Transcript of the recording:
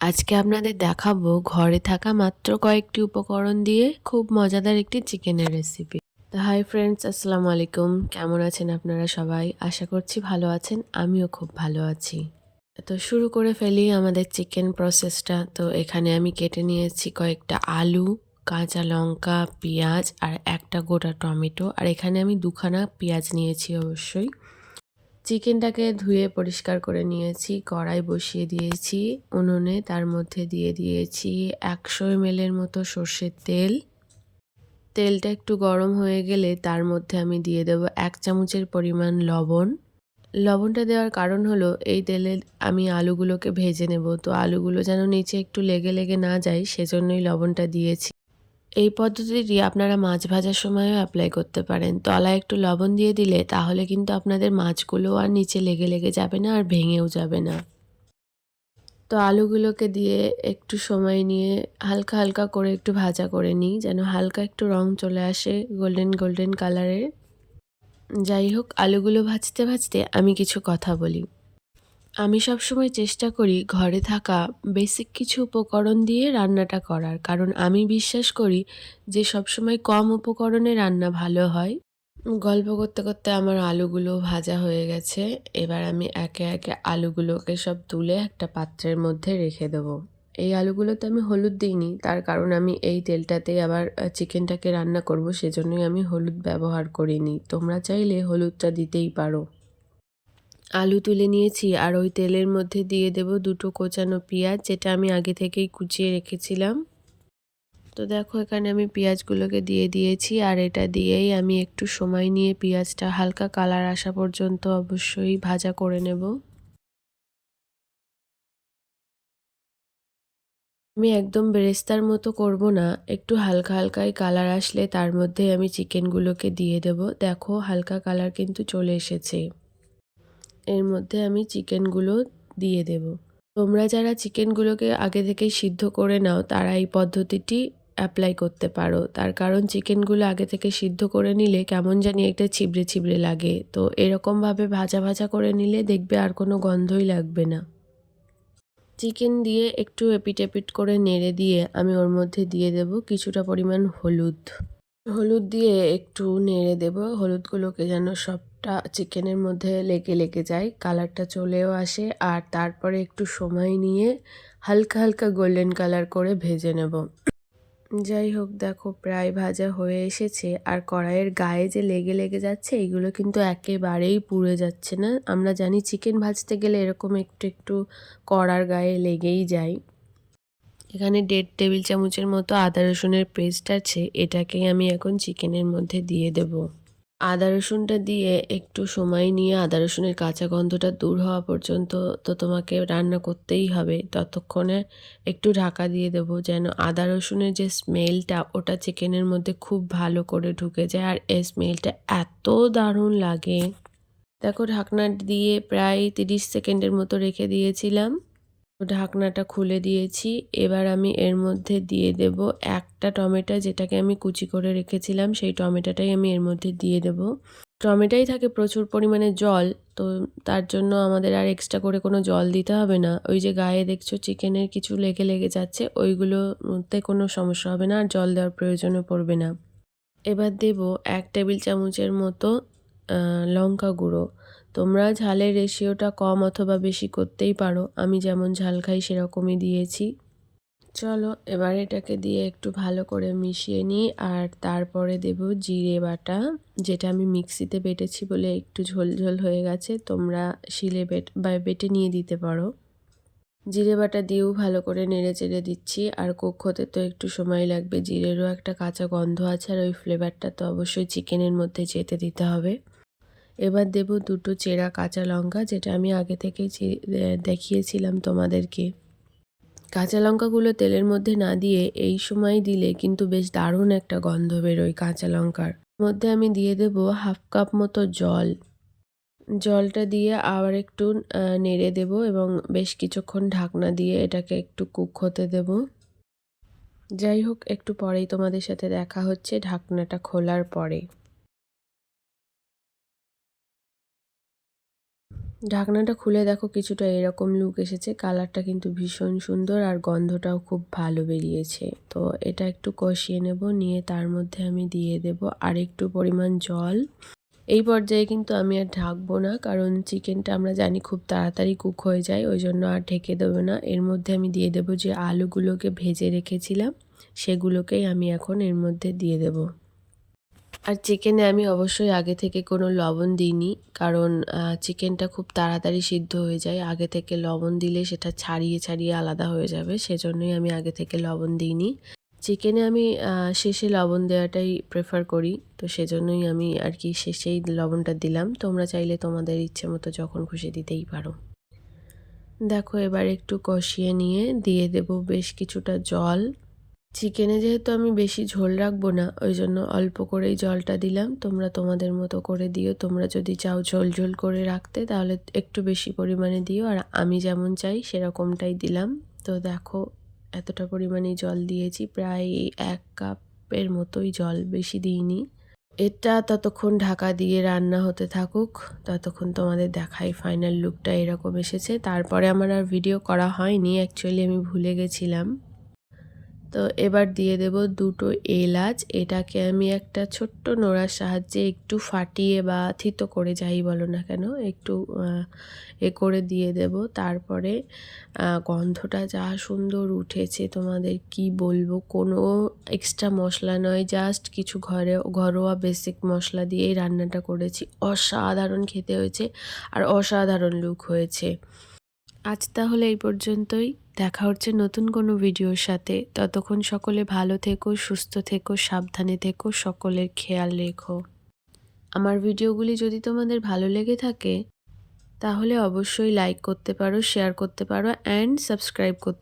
আজকে আপনাদের দেখাবো ঘরে থাকা মাত্র কয়েকটি উপকরণ দিয়ে খুব মজাদার একটি চিকেনের রেসিপি। তো হাই ফ্রেন্ডস, আসসালামু আলাইকুম। কেমন আছেন আপনারা সবাই? আশা করছি ভালো আছেন। আমিও খুব ভালো আছি। তো শুরু করে ফেলি আমাদের চিকেন প্রসেসটা। তো এখানে আমি কেটে নিয়েছি কয়েকটা আলু, কাঁচা লঙ্কা, পেঁয়াজ আর একটা গোটা টমেটো। আর এখানে আমি দুখানা পেঁয়াজ নিয়েছি অবশ্যই। চিকেনটাকে ধুয়ে পরিষ্কার করে নিয়েছি, কড়াই বসিয়ে দিয়েছি উনুনে। তার মধ্যে দিয়ে দিয়েছি 100 ml মতো সর্ষের তেল। তেলটা একটু গরম হয়ে গেলে তার মধ্যে আমি দিয়ে দেবো 1 চামচের পরিমাণ লবণ। লবণটা দেওয়ার কারণ হলো এই তেলে আমি আলুগুলোকে ভেজে নেব, তো আলুগুলো যেন নিচে একটু লেগে লেগে না যায়, সেজন্যই লবণটা দিয়েছি। এই পদ্ধতিটি আপনারা মাছ ভাজার সময়ও অ্যাপ্লাই করতে পারেন। তলায় একটু লবণ দিয়ে দিলে তাহলে কিন্তু আপনাদের মাছগুলো আর নিচে লেগে লেগে যাবে না আর ভেঙেও যাবে না। তো আলুগুলোকে দিয়ে একটু সময় নিয়ে হালকা হালকা করে একটু ভাজা করে নিই, যেন হালকা একটু রং চলে আসে গোল্ডেন গোল্ডেন কালারের। যাই হোক, আলুগুলো ভাজতে ভাজতে আমি কিছু কথা বলি। আমি সবসময় চেষ্টা করি ঘরে থাকা বেসিক কিছু উপকরণ দিয়ে রান্নাটা করার, কারণ আমি বিশ্বাস করি যে সবসময় কম উপকরণে রান্না ভালো হয়। গল্প করতে করতে আমার আলুগুলো ভাজা হয়ে গেছে। এবার আমি একে একে আলুগুলোকে সব তুলে একটা পাত্রের মধ্যে রেখে দেবো। এই আলুগুলোতে আমি হলুদ দিইনি, তার কারণ আমি এই তেলটাতেই আবার চিকেনটাকে রান্না করব, সেজন্যই আমি হলুদ ব্যবহার করিনি। তোমরা চাইলে হলুদটা দিতেই পারো। আলু তুলে নিয়েছি আর ওই তেলের মধ্যে দিয়ে দেব দুটো কোচানো পেঁয়াজ, যেটা আমি আগে থেকেই কুচিয়ে রেখেছিলাম। তো দেখো, এখানে আমি পেঁয়াজগুলোকে দিয়ে দিয়েছি আর এটা দিয়েই আমি একটু সময় নিয়ে পেঁয়াজটা হালকা কালার আসা পর্যন্ত অবশ্যই ভাজা করে নেব। আমি একদম বেরেস্তার মতো করব না, একটু হালকা হালকাই কালার আসলে তার মধ্যে আমি চিকেনগুলোকে দিয়ে দেব। দেখো, হালকা কালার কিন্তু চলে এসেছে। এর মধ্যে আমি চিকেনগুলো দিয়ে দেব। তোমরা যারা চিকেনগুলোকে আগে থেকেই সিদ্ধ করে নাও তারা এই পদ্ধতিটি অ্যাপ্লাই করতে পারো। তার কারণ চিকেনগুলো আগে থেকে সিদ্ধ করে নিলে কেমন জানি একটা ছিবড়ে ছিবড়ে লাগে, তো এরকমভাবে ভাজা ভাজা করে নিলে দেখবে আর কোনো গন্ধই লাগবে না। চিকেন দিয়ে একটু এপিট এপিট করে নেড়ে দিয়ে আমি ওর মধ্যে দিয়ে দেব কিছুটা পরিমাণ হলুদ। হলুদ দিয়ে একটু নেড়ে দেব, হলুদগুলোকে যেন সবটা চিকেনের মধ্যে লেগে লেগে যায়, কালারটা চলেও আসে। আর তারপরে একটু সময় নিয়ে হালকা হালকা গোল্ডেন কালার করে ভেজে নেব। যাই হোক, দেখো প্রায় ভাজা হয়ে এসেছে। আর কড়াইয়ের গায়ে যে লেগে লেগে যাচ্ছে, এইগুলো কিন্তু একেবারেই পুড়ে যাচ্ছে না। আমরা জানি চিকেন ভাজতে গেলে এরকম একটু একটু কড়ার গায়ে লেগেই যায়। এখানে 1.5 টেবিল চামচের মতো আদা রসুনের পেস্ট আছে, এটাকেই আমি এখন চিকেনের মধ্যে দিয়ে দেব। আদা রসুনটা দিয়ে একটু সময় নিয়ে আদা রসুনের কাঁচা গন্ধটা দূর হওয়া পর্যন্ত তো তোমাকে রান্না করতেই হবে। ততক্ষণে একটু ঢাকা দিয়ে দেব, যেন আদা রসুনের যে স্মেলটা ওটা চিকেনের মধ্যে খুব ভালো করে ঢুকে যায়। আর এই স্মেলটা এত দারুণ লাগে। দেখো, ঢাকনা দিয়ে প্রায় 30 সেকেন্ডের মতো রেখে দিয়েছিলাম। ঢাকনাটা খুলে দিয়েছি। এবার আমি এর মধ্যে দিয়ে দেব একটা টমেটো, যেটাকে আমি কুচি করে রেখেছিলাম। সেই টমেটোটাই আমি এর মধ্যে দিয়ে দেব। টমেটোই থাকে প্রচুর পরিমাণে জল, তো তার জন্য আমাদের আর এক্সট্রা করে কোনো জল দিতে হবে না। ওই যে গায়ে দেখছো চিকেনের কিছু লেগে লেগে যাচ্ছে, ওইগুলোতে কোনো সমস্যা হবে না, আর জল দেওয়ার প্রয়োজনও পড়বে না। এবার দেব 1 টেবিল চামচের মতো লঙ্কা গুঁড়ো। তোমরা ঝালের রেশিওটা কম অথবা বেশি করতেই পারো, আমি যেমন ঝাল খাই সেরকমই দিয়েছি। চলো, এবার এটাকে দিয়ে একটু ভালো করে মিশিয়ে নিই। আর তারপরে দেব জিরে বাটা, যেটা আমি মিক্সিতে বেটেছি বলে একটু ঝোল ঝোল হয়ে গেছে। তোমরা শিলে বেটে নিয়ে দিতে পারো। জিরে বাটা দিয়েও ভালো করে নেড়ে চেড়ে দিচ্ছি। আর কুক হতে তো একটু সময় লাগবে, জিরেরও একটা কাঁচা গন্ধ আছে, আর ওই ফ্লেভারটা তো অবশ্যই চিকেনের মধ্যে যেতে দিতে হবে। এবার দেব দুটো চেরা কাঁচা লঙ্কা, যেটা আমি আগে থেকেই দেখিয়েছিলাম তোমাদেরকে। কাঁচা লঙ্কাগুলো তেলের মধ্যে না দিয়ে এই সময় দিলে কিন্তু বেশ দারুণ একটা গন্ধ বেরোয় কাঁচা লঙ্কার মধ্যে। আমি দিয়ে দেব 1/2 কাপ মতো জল। জলটা দিয়ে আবার একটু নেড়ে দেব এবং বেশ কিছুক্ষণ ঢাকনা দিয়ে এটাকে একটু কুক হতে দেব। যাই হোক, একটু পরেই তোমাদের সাথে দেখা হচ্ছে ঢাকনাটা খোলার পরে। ঢাকনাটা খুলে দেখো কিছুটা এরকম লুক এসেছে। কালারটা কিন্তু ভীষণ সুন্দর আর গন্ধটাও খুব ভালো বেরিয়েছে। তো এটা একটু কষিয়ে নেব, নিয়ে তার মধ্যে আমি দিয়ে দেব আরেকটু পরিমাণ জল। এই পর্যায়ে কিন্তু আমি আর ঢাকবো না, কারণ চিকেনটা আমরা জানি খুব তাড়াতাড়ি কুক হয়ে যায়, ওই জন্য আর ঢেকে দেবো না। এর মধ্যে আমি দিয়ে দেব যে আলুগুলোকে ভেজে রেখেছিলাম, সেগুলোকেই আমি এখন এর মধ্যে দিয়ে দেব। আর চিকেনে আমি অবশ্যই আগে থেকে কোনো লবণ দিইনি, কারণ চিকেনটা খুব তাড়াতাড়ি সিদ্ধ হয়ে যায়। আগে থেকে লবণ দিলে সেটা ছাড়িয়ে ছাড়িয়ে আলাদা হয়ে যাবে, সেজন্যই আমি আগে থেকে লবণ দিইনি। চিকেনে আমি শেষে লবণ দেওয়াটাই প্রেফার করি, তো সেজন্যই আমি আর কি শেষেই লবণটা দিলাম। তোমরা চাইলে তোমাদের ইচ্ছে মতো যখন খুশি দিতেই পারো। দেখো এবার একটু কষিয়ে নিয়ে দিয়ে দেব বেশ কিছুটা জল। চিকেনে যেহেতু আমি বেশি ঝোল রাখবো না, ওই জন্য অল্প করেই জলটা দিলাম। তোমরা তোমাদের মতো করে দিও। তোমরা যদি চাও ঝোল ঝোল করে রাখতে তাহলে একটু বেশি পরিমাণে দিও, আর আমি যেমন চাই সেরকমটাই দিলাম। তো দেখো এতটা পরিমাণেই জল দিয়েছি, প্রায় 1 কাপের মতোই জল, বেশি দিইনি। এটা ততক্ষণ ঢাকা দিয়ে রান্না হতে থাকুক, ততক্ষণ তোমাদের দেখাই ফাইনাল লুকটা এরকম এসেছে। তারপরে আমার আর ভিডিও করা হয়নি, অ্যাকচুয়ালি আমি ভুলে গেছিলাম। তো এবার দিয়ে দেব 2টো এলাচ। এটাকে আমি একটা ছোট্ট নোড়ার সাহায্যে একটু ফাটিয়ে বা থিতো করে যাই বলো না কেন, একটু এ করে দিয়ে দেব। তারপরে গন্ধটা যা সুন্দর উঠেছে তোমাদের কি বলবো, কোনো এক্সট্রা মশলা নয়, জাস্ট কিছু ঘরোয়া বেসিক মশলা দিয়েই রান্নাটা করেছি। অসাধারণ খেতে হয়েছে আর অসাধারণ লুক হয়েছে। আজ তাহলে এই পর্যন্তই। দেখা হচ্ছে নতুন কোনো ভিডিওর সাথে। ততক্ষণ সকলে ভালো থেকো, সুস্থ থেকো, সাবধানে থেকো, সকলের খেয়াল রেখো। আমার ভিডিওগুলি যদি তোমাদের ভালো লেগে থাকে তাহলে অবশ্যই লাইক করতে পারো, শেয়ার করতে পারো অ্যান্ড সাবস্ক্রাইব করতে